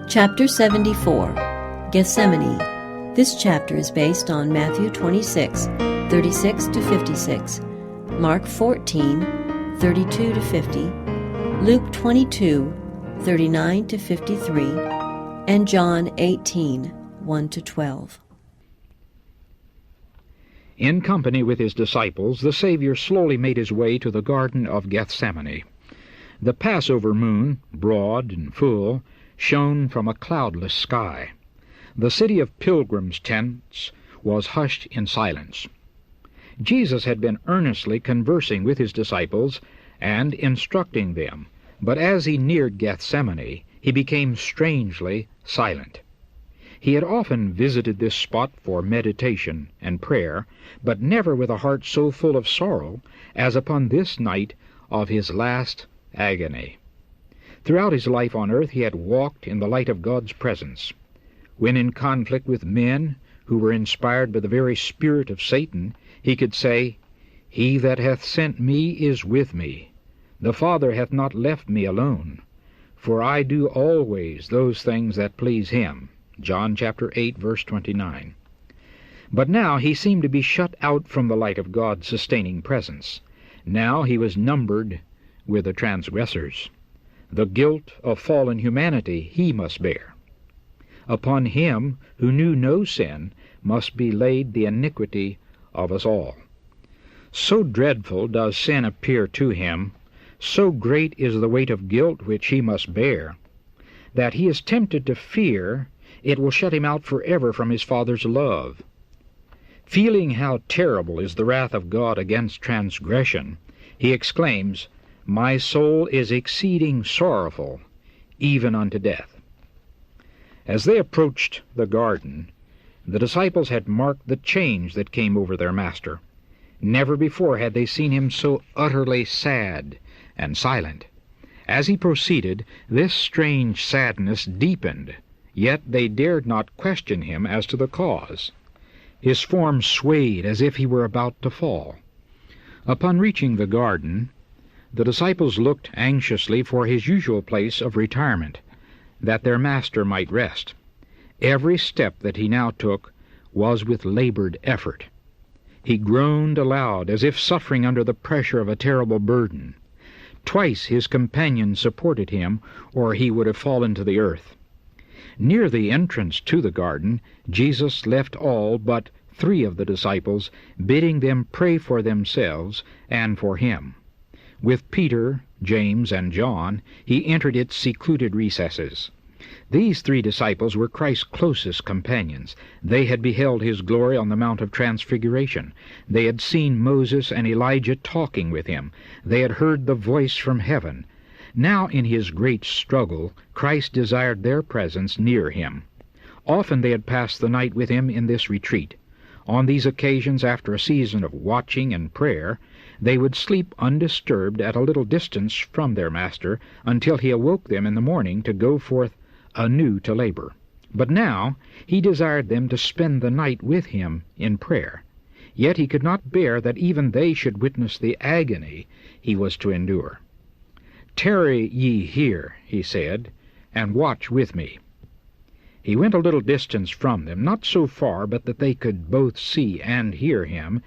Chapter 74, Gethsemane. This chapter is based on Matthew 26, 36 to 56, Mark 14, 32 to 50, Luke 22, 39 to 53, and John 18, 1 to 12. In company with his disciples, the Saviour slowly made his way to the Garden of Gethsemane. The Passover moon, broad and full, shone from a cloudless sky. The city of pilgrims' tents was hushed in silence. Jesus had been earnestly conversing with his disciples and instructing them, but as he neared Gethsemane, he became strangely silent. He had often visited this spot for meditation and prayer, but never with a heart so full of sorrow as upon this night of his last agony. Throughout his life on earth he had walked in the light of God's presence. When in conflict with men who were inspired by the very spirit of Satan, he could say, "He that hath sent me is with me. The Father hath not left me alone. For I do always those things that please him." John chapter 8, verse 29. But now he seemed to be shut out from the light of God's sustaining presence. Now he was numbered with the transgressors. The guilt of fallen humanity he must bear. Upon him who knew no sin must be laid the iniquity of us all. So dreadful does sin appear to him, so great is the weight of guilt which he must bear, that he is tempted to fear it will shut him out forever from his Father's love. Feeling how terrible is the wrath of God against transgression, he exclaims, "My soul is exceeding sorrowful, even unto death." As they approached the garden, the disciples had marked the change that came over their Master. Never before had they seen him so utterly sad and silent. As he proceeded, this strange sadness deepened, yet they dared not question him as to the cause. His form swayed as if he were about to fall. Upon reaching the garden, the disciples looked anxiously for his usual place of retirement, that their Master might rest. Every step that he now took was with labored effort. He groaned aloud, as if suffering under the pressure of a terrible burden. Twice his companions supported him, or he would have fallen to the earth. Near the entrance to the garden, Jesus left all but 3 of the disciples, bidding them pray for themselves and for him. With Peter, James, and John, he entered its secluded recesses. These 3 disciples were Christ's closest companions. They had beheld his glory on the Mount of Transfiguration. They had seen Moses and Elijah talking with him. They had heard the voice from heaven. Now in his great struggle, Christ desired their presence near him. Often they had passed the night with him in this retreat. On these occasions, after a season of watching and prayer, they would sleep undisturbed at a little distance from their Master until he awoke them in the morning to go forth anew to labor. But now he desired them to spend the night with him in prayer. Yet he could not bear that even they should witness the agony he was to endure. "Tarry ye here," he said, "and watch with me." He went a little distance from them, not so far but that they could both see and hear him,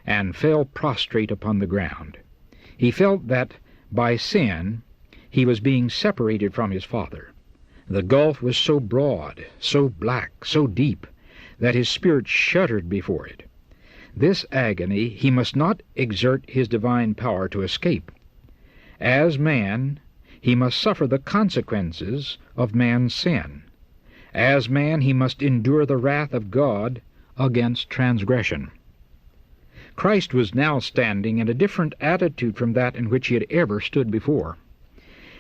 and fell prostrate upon the ground. He felt that by sin he was being separated from his Father. The gulf was so broad, so black, so deep, that his spirit shuddered before it. This agony he must not exert his divine power to escape. As man, he must suffer the consequences of man's sin. As man, he must endure the wrath of God against transgression. Christ was now standing in a different attitude from that in which he had ever stood before.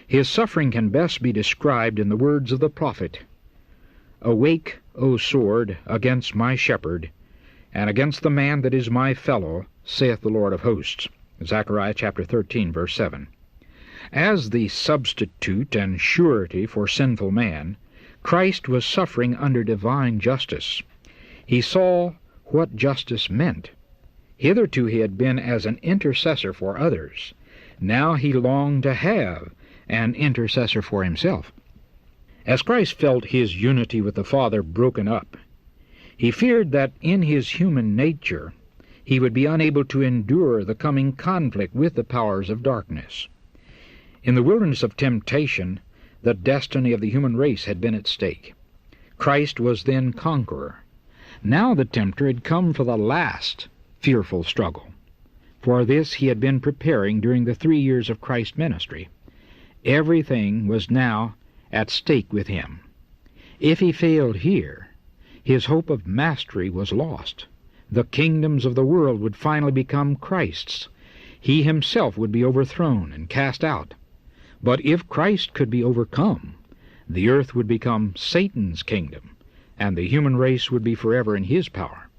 His suffering can best be described in the words of the prophet, "Awake, O sword, against my shepherd, and against the man that is my fellow, saith the Lord of hosts." Zechariah chapter 13, verse 7. As the substitute and surety for sinful man, Christ was suffering under divine justice. He saw what justice meant. Hitherto he had been as an intercessor for others. Now he longed to have an intercessor for himself. As Christ felt his unity with the Father broken up, he feared that in his human nature he would be unable to endure the coming conflict with the powers of darkness. In the wilderness of temptation, the destiny of the human race had been at stake. Christ was then conqueror. Now the tempter had come for the last fearful struggle. For this he had been preparing during the 3 years of Christ's ministry. Everything was now at stake with him. If he failed here, his hope of mastery was lost. The kingdoms of the world would finally become Christ's. He himself would be overthrown and cast out. But if Christ could be overcome, the earth would become Satan's kingdom, and the human race would be forever in his power.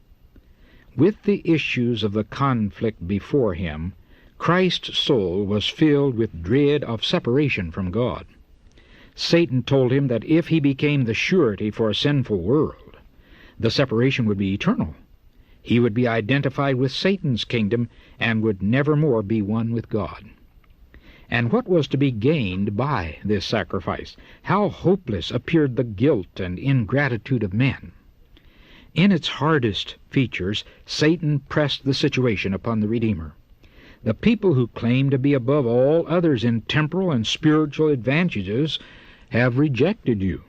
With the issues of the conflict before him, Christ's soul was filled with dread of separation from God. Satan told him that if he became the surety for a sinful world, the separation would be eternal. He would be identified with Satan's kingdom and would never more be one with God. And what was to be gained by this sacrifice? How hopeless appeared the guilt and ingratitude of men. In its hardest features, Satan pressed the situation upon the Redeemer. The people who claim to be above all others in temporal and spiritual advantages have rejected you.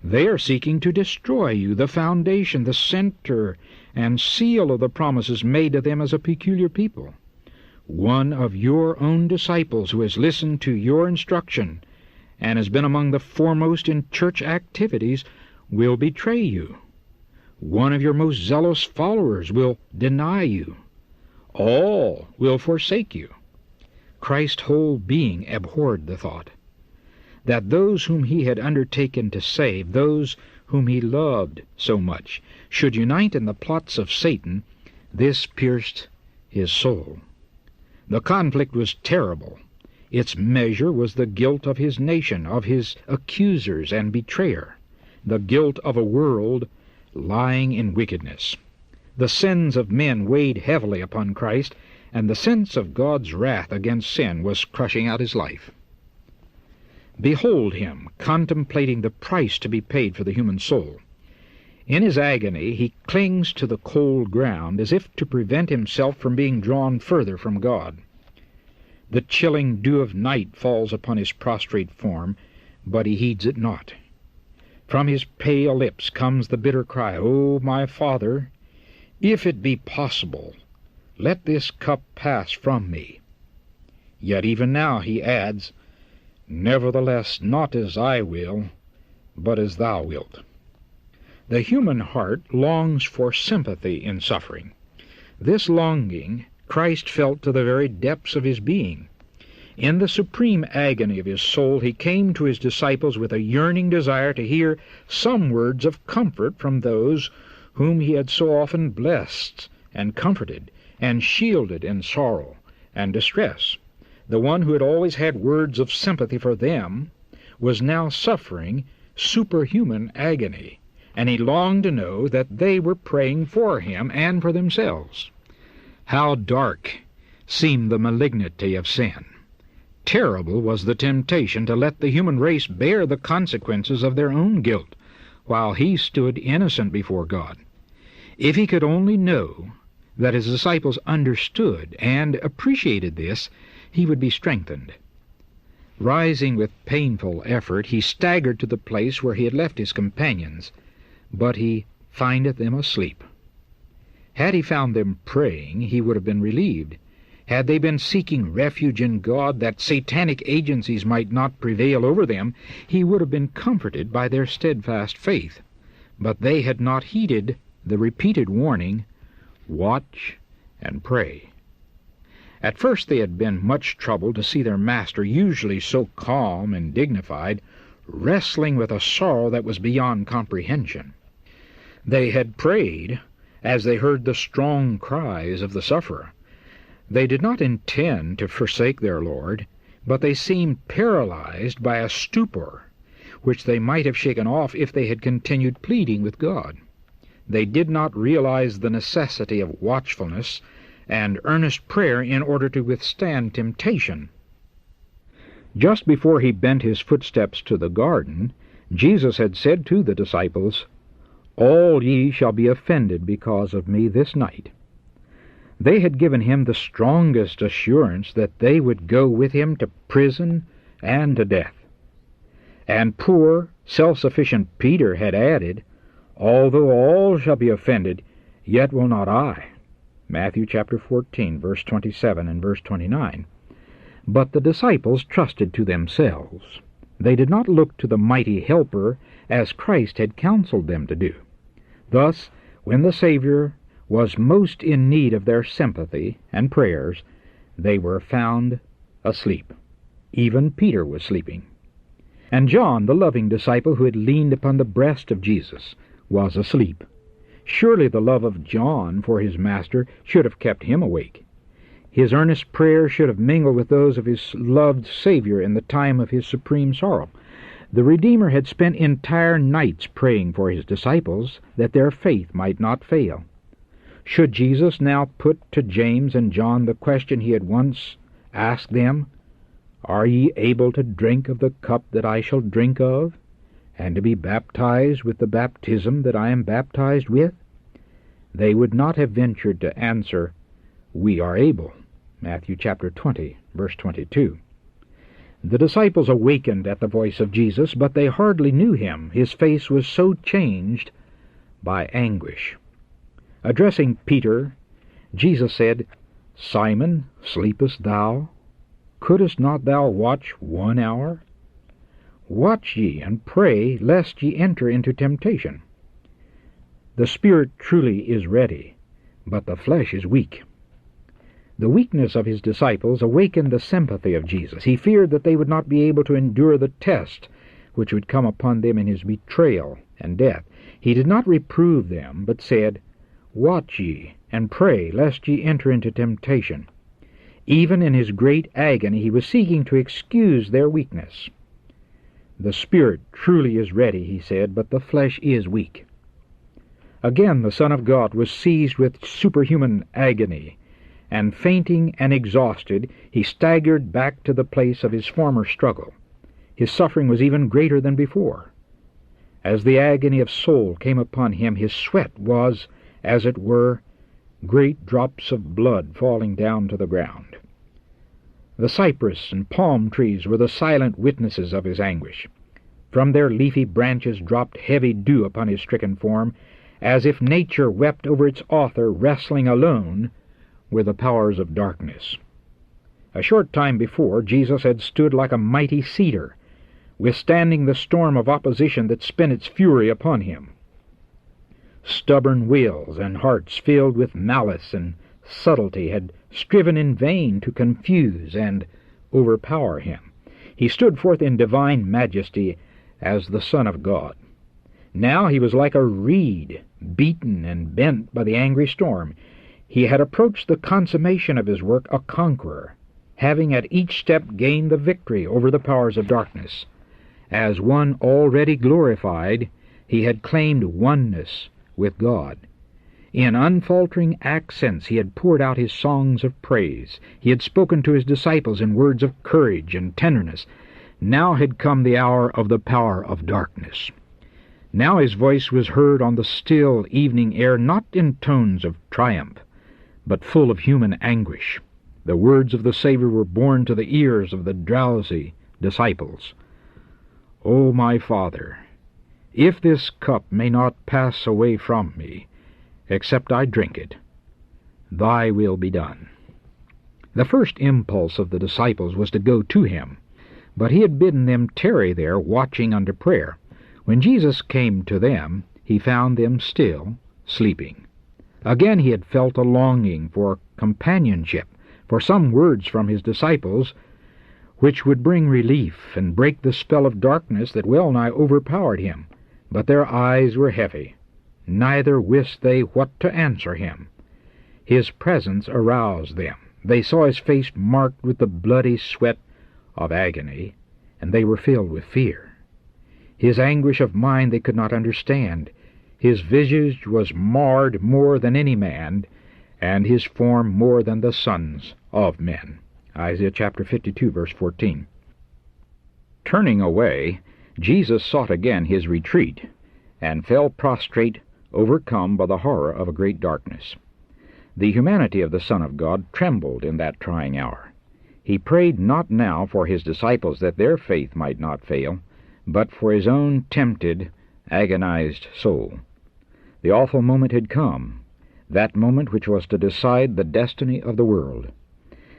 They are seeking to destroy you, the foundation, the center, and seal of the promises made to them as a peculiar people. One of your own disciples who has listened to your instruction and has been among the foremost in church activities will betray you. One of your most zealous followers will deny you. All will forsake you. Christ's whole being abhorred the thought that those whom he had undertaken to save, those whom he loved so much, should unite in the plots of Satan. This pierced his soul. The conflict was terrible. Its measure was the guilt of his nation, of his accusers and betrayer, the guilt of a world lying in wickedness. The sins of men weighed heavily upon Christ, and the sense of God's wrath against sin was crushing out his life. Behold him, contemplating the price to be paid for the human soul. In his agony he clings to the cold ground as if to prevent himself from being drawn further from God. The chilling dew of night falls upon his prostrate form, but he heeds it not. From his pale lips comes the bitter cry, "O my Father, if it be possible, let this cup pass from me." Yet even now he adds, "Nevertheless, not as I will, but as thou wilt." The human heart longs for sympathy in suffering. This longing Christ felt to the very depths of his being. In the supreme agony of his soul, he came to his disciples with a yearning desire to hear some words of comfort from those whom he had so often blessed and comforted and shielded in sorrow and distress. The one who had always had words of sympathy for them was now suffering superhuman agony, and he longed to know that they were praying for him and for themselves. How dark seemed the malignity of sin! Terrible was the temptation to let the human race bear the consequences of their own guilt, while he stood innocent before God. If he could only know that his disciples understood and appreciated this, he would be strengthened. Rising with painful effort, he staggered to the place where he had left his companions, but he findeth them asleep. Had he found them praying, he would have been relieved. Had they been seeking refuge in God that satanic agencies might not prevail over them, he would have been comforted by their steadfast faith. But they had not heeded the repeated warning, "Watch and pray." At first they had been much troubled to see their master, usually so calm and dignified, wrestling with a sorrow that was beyond comprehension. They had prayed as they heard the strong cries of the sufferer. They did not intend to forsake their Lord, but they seemed paralyzed by a stupor, which they might have shaken off if they had continued pleading with God. They did not realize the necessity of watchfulness and earnest prayer in order to withstand temptation. Just before he bent his footsteps to the garden, Jesus had said to the disciples, "All ye shall be offended because of me this night." They had given him the strongest assurance that they would go with him to prison and to death. And poor, self-sufficient Peter had added, "Although all shall be offended, yet will not I." Matthew chapter 14, verse 27 and verse 29. But the disciples trusted to themselves. They did not look to the mighty Helper as Christ had counseled them to do. Thus, when the Saviour was most in need of their sympathy and prayers, they were found asleep. Even Peter was sleeping. And John, the loving disciple who had leaned upon the breast of Jesus, was asleep. Surely the love of John for his Master should have kept him awake. His earnest prayer should have mingled with those of his loved Saviour in the time of his supreme sorrow. The Redeemer had spent entire nights praying for his disciples that their faith might not fail. Should Jesus now put to James and John the question he had once asked them, "Are ye able to drink of the cup that I shall drink of, and to be baptized with the baptism that I am baptized with?" They would not have ventured to answer, "We are able." Matthew chapter 20, verse 22. The disciples awakened at the voice of Jesus, but they hardly knew him. His face was so changed by anguish. Addressing Peter, Jesus said, "Simon, sleepest thou? Couldest not thou watch 1 hour? Watch ye and pray, lest ye enter into temptation. The spirit truly is ready, but the flesh is weak." The weakness of his disciples awakened the sympathy of Jesus. He feared that they would not be able to endure the test which would come upon them in his betrayal and death. He did not reprove them, but said, "Watch ye, and pray, lest ye enter into temptation." Even in his great agony he was seeking to excuse their weakness. "The spirit truly is ready," he said, "but the flesh is weak." Again the Son of God was seized with superhuman agony, and fainting and exhausted, he staggered back to the place of his former struggle. His suffering was even greater than before. As the agony of soul came upon him, his sweat was, as it were, great drops of blood falling down to the ground. The cypress and palm trees were the silent witnesses of his anguish. From their leafy branches dropped heavy dew upon his stricken form, as if nature wept over its author wrestling alone with the powers of darkness. A short time before, Jesus had stood like a mighty cedar, withstanding the storm of opposition that spent its fury upon him. Stubborn wills and hearts filled with malice and subtlety had striven in vain to confuse and overpower him. He stood forth in divine majesty as the Son of God. Now he was like a reed, beaten and bent by the angry storm. He had approached the consummation of his work a conqueror, having at each step gained the victory over the powers of darkness. As one already glorified, he had claimed oneness with God. In unfaltering accents he had poured out his songs of praise. He had spoken to his disciples in words of courage and tenderness. Now had come the hour of the power of darkness. Now his voice was heard on the still evening air, not in tones of triumph, but full of human anguish. The words of the Saviour were borne to the ears of the drowsy disciples. "O my Father, if this cup may not pass away from me, except I drink it, thy will be done." The first impulse of the disciples was to go to him, but he had bidden them tarry there, watching unto prayer. When Jesus came to them, he found them still sleeping. Again he had felt a longing for companionship, for some words from his disciples, which would bring relief and break the spell of darkness that well nigh overpowered him. But their eyes were heavy, neither wist they what to answer him. His presence aroused them. They saw his face marked with the bloody sweat of agony, and they were filled with fear. His anguish of mind they could not understand. His visage was marred more than any man, and his form more than the sons of men. Isaiah chapter 52, verse 14. Turning away, Jesus sought again his retreat, and fell prostrate, overcome by the horror of a great darkness. The humanity of the Son of God trembled in that trying hour. He prayed not now for his disciples that their faith might not fail, but for his own tempted, agonized soul. The awful moment had come, that moment which was to decide the destiny of the world.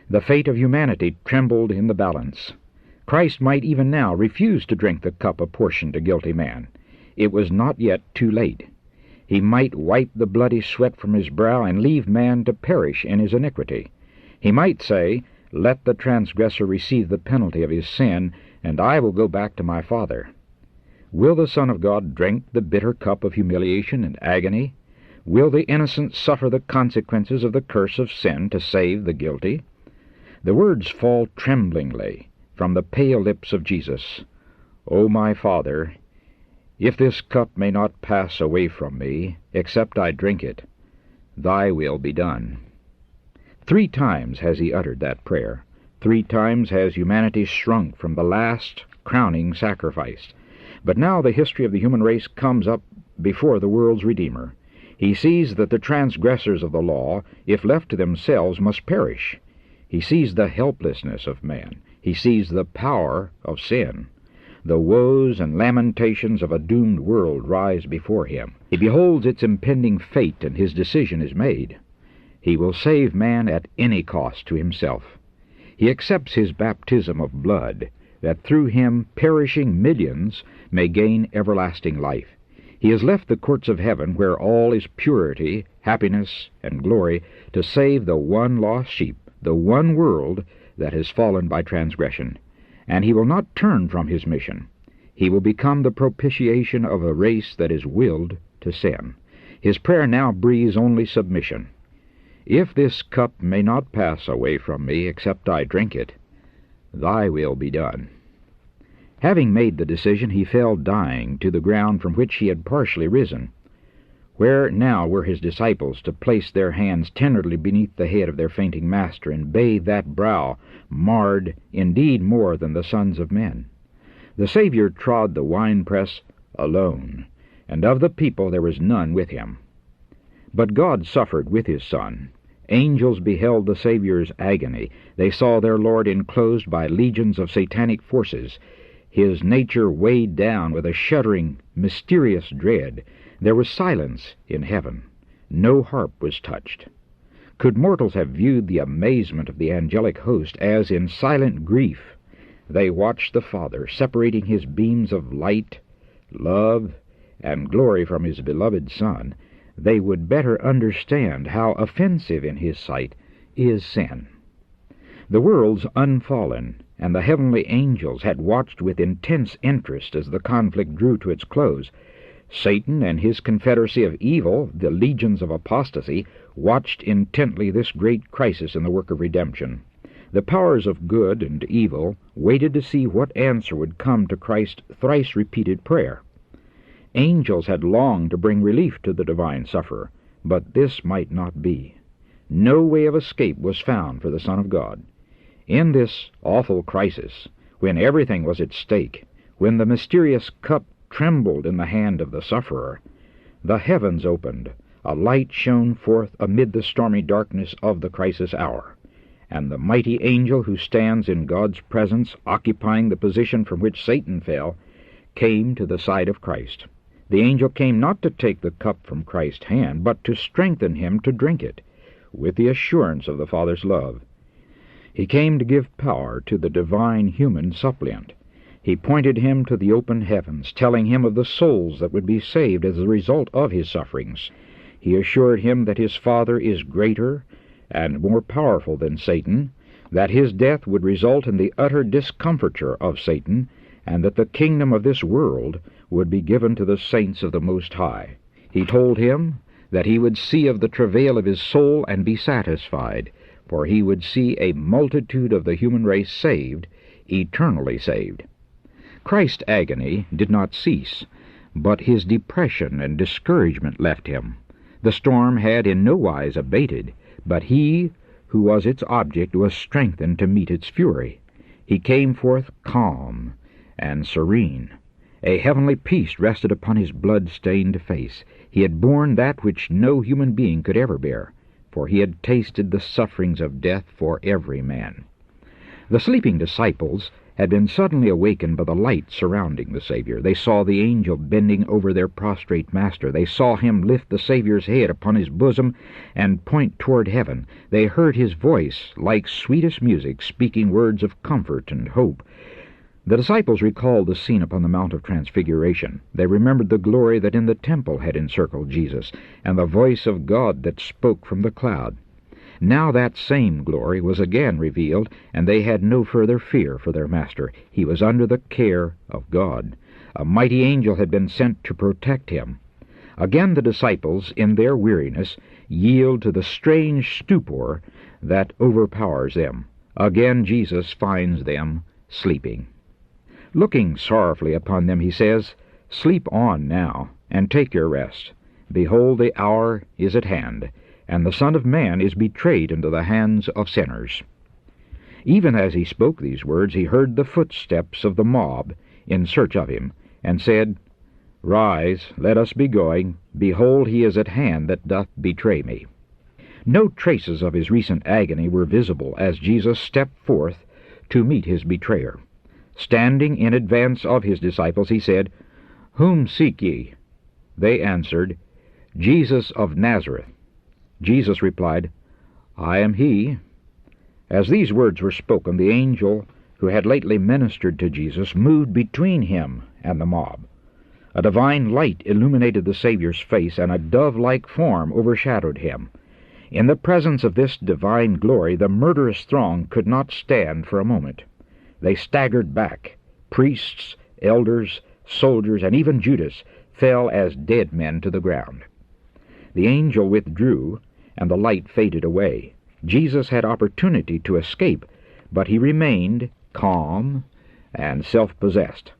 The fate of humanity trembled in the balance. Christ might even now refuse to drink the cup apportioned to guilty man. It was not yet too late. He might wipe the bloody sweat from his brow and leave man to perish in his iniquity. He might say, "Let the transgressor receive the penalty of his sin, and I will go back to my Father." Will the Son of God drink the bitter cup of humiliation and agony? Will the innocent suffer the consequences of the curse of sin to save the guilty? The words fall tremblingly from the pale lips of Jesus. "O my Father, if this cup may not pass away from me, except I drink it, thy will be done." 3 times has he uttered that prayer. 3 times has humanity shrunk from the last crowning sacrifice. But now the history of the human race comes up before the world's Redeemer. He sees that the transgressors of the law, if left to themselves, must perish. He sees the helplessness of man. He sees the power of sin. The woes and lamentations of a doomed world rise before him. He beholds its impending fate, and his decision is made. He will save man at any cost to himself. He accepts his baptism of blood, that through him perishing millions may gain everlasting life. He has left the courts of heaven, where all is purity, happiness, and glory, to save the one lost sheep, the one world that has fallen by transgression. And he will not turn from his mission. He will become the propitiation of a race that is willed to sin. His prayer now breathes only submission. "If this cup may not pass away from me, except I drink it, thy will be done." Having made the decision, he fell dying to the ground from which he had partially risen. Where now were his disciples to place their hands tenderly beneath the head of their fainting master, and bathe that brow, marred indeed more than the sons of men? The Saviour trod the winepress alone, and of the people there was none with him. But God suffered with his Son. Angels beheld the Saviour's agony. They saw their Lord enclosed by legions of satanic forces, his nature weighed down with a shuddering, mysterious dread. There was silence in heaven. No harp was touched. Could mortals have viewed the amazement of the angelic host as in silent grief they watched the Father separating his beams of light, love, and glory from his beloved Son, they would better understand how offensive in his sight is sin. The world's unfallen, and the heavenly angels had watched with intense interest as the conflict drew to its close. Satan and his confederacy of evil, the legions of apostasy, watched intently this great crisis in the work of redemption. The powers of good and evil waited to see what answer would come to Christ's thrice-repeated prayer. Angels had longed to bring relief to the divine sufferer, but this might not be. No way of escape was found for the Son of God. In this awful crisis, when everything was at stake, when the mysterious cup trembled in the hand of the sufferer, the heavens opened, a light shone forth amid the stormy darkness of the crisis hour, and the mighty angel who stands in God's presence, occupying the position from which Satan fell, came to the side of Christ. The angel came not to take the cup from Christ's hand, but to strengthen him to drink it, with the assurance of the Father's love. He came to give power to the divine human suppliant. He pointed him to the open heavens, telling him of the souls that would be saved as a result of his sufferings. He assured him that his Father is greater and more powerful than Satan, that his death would result in the utter discomfiture of Satan, and that the kingdom of this world would be given to the saints of the Most High. He told him that he would see of the travail of his soul and be satisfied, for he would see a multitude of the human race saved, eternally saved. Christ's agony did not cease, but his depression and discouragement left him. The storm had in no wise abated, but he who was its object was strengthened to meet its fury. He came forth calm and serene, A heavenly peace rested upon his blood-stained face. He had borne that which no human being could ever bear, for he had tasted the sufferings of death for every man. The sleeping disciples had been suddenly awakened by the light surrounding the Savior. They saw the angel bending over their prostrate Master. They saw him lift the Savior's head upon his bosom and point toward heaven. They heard his voice, like sweetest music, speaking words of comfort and hope. The disciples recalled the scene upon the Mount of Transfiguration. They remembered the glory that in the temple had encircled Jesus, and the voice of God that spoke from the cloud. Now that same glory was again revealed, and they had no further fear for their Master. He was under the care of God. A mighty angel had been sent to protect him. Again the disciples, in their weariness, yield to the strange stupor that overpowers them. Again Jesus finds them sleeping. Looking sorrowfully upon them, he says, "Sleep on now, and take your rest. Behold, the hour is at hand, and the Son of Man is betrayed into the hands of sinners." Even as he spoke these words, he heard the footsteps of the mob in search of him, and said, "Rise, let us be going. Behold, he is at hand that doth betray me." No traces of his recent agony were visible as Jesus stepped forth to meet his betrayer. Standing in advance of his disciples, he said, "Whom seek ye?" They answered, "Jesus of Nazareth." Jesus replied, "I am he." As these words were spoken, the angel who had lately ministered to Jesus moved between him and the mob. A divine light illuminated the Savior's face, and a dove-like form overshadowed him. In the presence of this divine glory, the murderous throng could not stand for a moment. They staggered back. Priests, elders, soldiers, and even Judas fell as dead men to the ground. The angel withdrew, and the light faded away. Jesus had opportunity to escape, but he remained calm and self-possessed.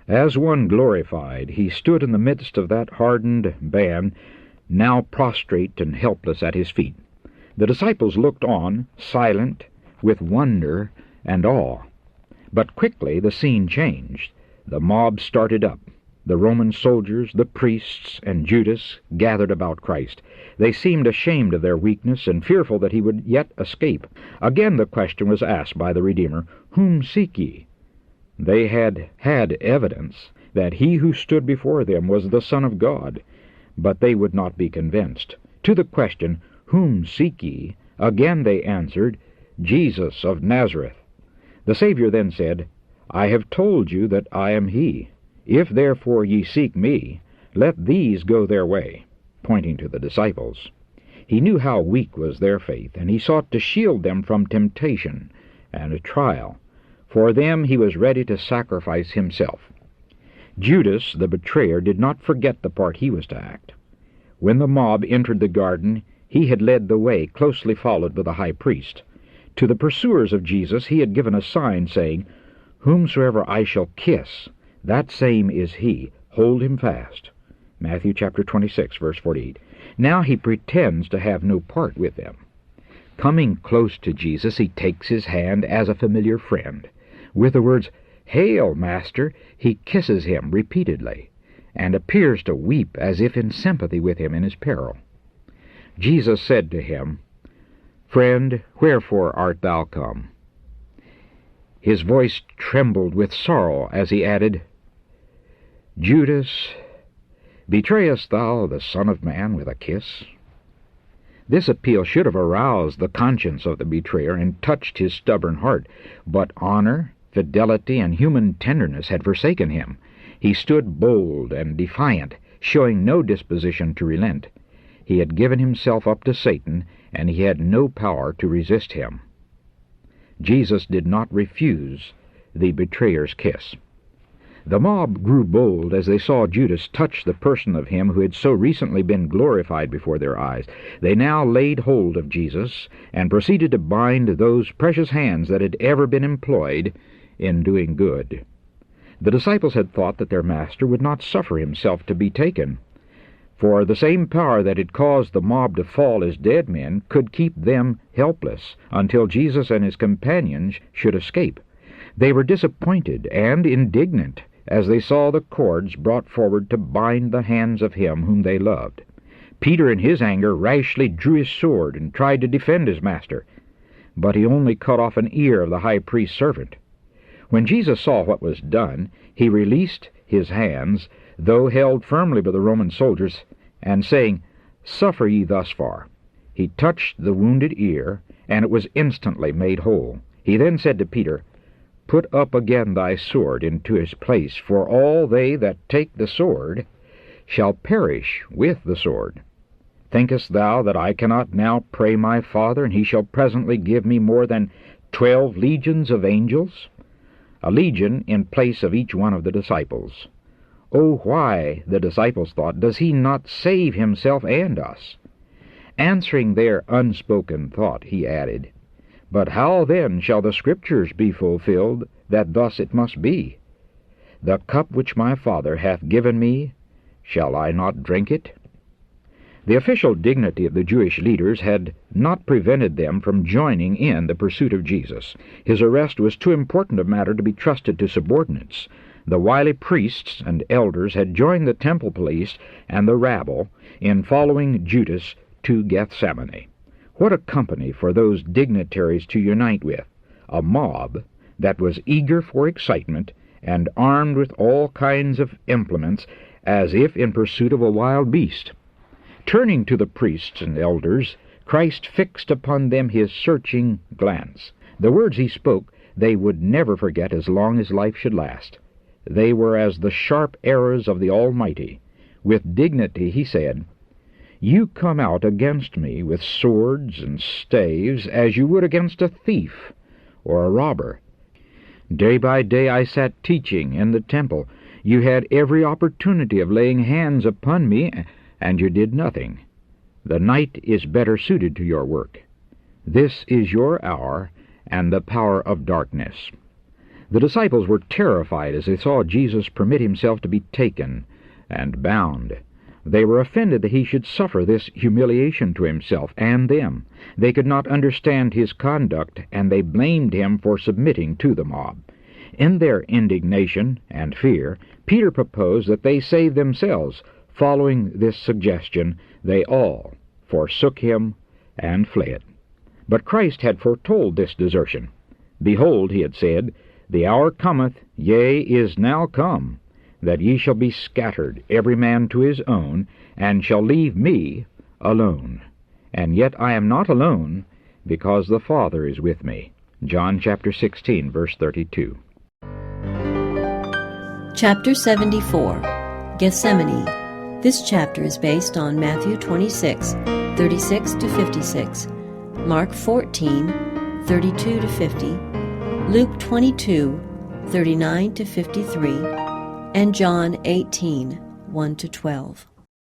As one glorified, he stood in the midst of that hardened band, now prostrate and helpless at his feet. The disciples looked on, silent, with wonder and awe. But quickly the scene changed. The mob started up. The Roman soldiers, the priests, and Judas gathered about Christ. They seemed ashamed of their weakness and fearful that he would yet escape. Again the question was asked by the Redeemer, "Whom seek ye?" They had had evidence that he who stood before them was the Son of God, but they would not be convinced. To the question, "Whom seek ye?" again they answered, "Jesus of Nazareth." The Savior then said, "I have told you that I am he. If therefore ye seek me, let these go their way," pointing to the disciples. He knew how weak was their faith, and he sought to shield them from temptation and a trial. For them he was ready to sacrifice himself. Judas, the betrayer, did not forget the part he was to act. When the mob entered the garden, he had led the way, closely followed by the high priest. To the pursuers of Jesus he had given a sign, saying, "Whomsoever I shall kiss, that same is he. Hold him fast." Matthew chapter 26, verse 48. Now he pretends to have no part with them. Coming close to Jesus, he takes his hand as a familiar friend. With the words, "Hail, Master," he kisses him repeatedly, and appears to weep as if in sympathy with him in his peril. Jesus said to him, "Friend, wherefore art thou come?" His voice trembled with sorrow as he added, "Judas, betrayest thou the Son of Man with a kiss?" This appeal should have aroused the conscience of the betrayer and touched his stubborn heart, but honor, fidelity, and human tenderness had forsaken him. He stood bold and defiant, showing no disposition to relent. He had given himself up to Satan, and he had no power to resist him. Jesus did not refuse the betrayer's kiss. The mob grew bold as they saw Judas touch the person of him who had so recently been glorified before their eyes. They now laid hold of Jesus and proceeded to bind those precious hands that had ever been employed in doing good. The disciples had thought that their Master would not suffer himself to be taken, for the same power that had caused the mob to fall as dead men could keep them helpless until Jesus and his companions should escape. They were disappointed and indignant as they saw the cords brought forward to bind the hands of him whom they loved. Peter in his anger rashly drew his sword and tried to defend his master, but he only cut off an ear of the high priest's servant. When Jesus saw what was done, he released his hands, though held firmly by the Roman soldiers, and saying, "Suffer ye thus far," he touched the wounded ear, and it was instantly made whole. He then said to Peter, "Put up again thy sword into his place, for all they that take the sword shall perish with the sword. Thinkest thou that I cannot now pray my Father, and he shall presently give me more than 12 legions of angels?" A legion in place of each one of the disciples. Oh, why, the disciples thought, does he not save himself and us? Answering their unspoken thought, he added, "But how then shall the Scriptures be fulfilled, that thus it must be? The cup which my Father hath given me, shall I not drink it?" The official dignity of the Jewish leaders had not prevented them from joining in the pursuit of Jesus. His arrest was too important a matter to be trusted to subordinates. The wily priests and elders had joined the temple police and the rabble in following Judas to Gethsemane. What a company for those dignitaries to unite with! A mob that was eager for excitement and armed with all kinds of implements, as if in pursuit of a wild beast. Turning to the priests and elders, Christ fixed upon them his searching glance. The words he spoke they would never forget as long as life should last. They were as the sharp arrows of the Almighty. With dignity he said, "You come out against me with swords and staves as you would against a thief or a robber. Day by day I sat teaching in the temple. You had every opportunity of laying hands upon me, and you did nothing. The night is better suited to your work. This is your hour and the power of darkness." The disciples were terrified as they saw Jesus permit himself to be taken and bound. They were offended that he should suffer this humiliation to himself and them. They could not understand his conduct, and they blamed him for submitting to the mob. In their indignation and fear, Peter proposed that they save themselves. Following this suggestion, they all forsook him and fled. But Christ had foretold this desertion. "Behold," he had said, "the hour cometh, yea, is now come, that ye shall be scattered, every man to his own, and shall leave me alone. And yet I am not alone, because the Father is with me." John chapter 16, verse 32. Chapter 74, Gethsemane. This chapter is based on Matthew 26, 36 to 56, Mark 14, 32 to 50, Luke 22, 39 to 53, and John 18, 1 to 12.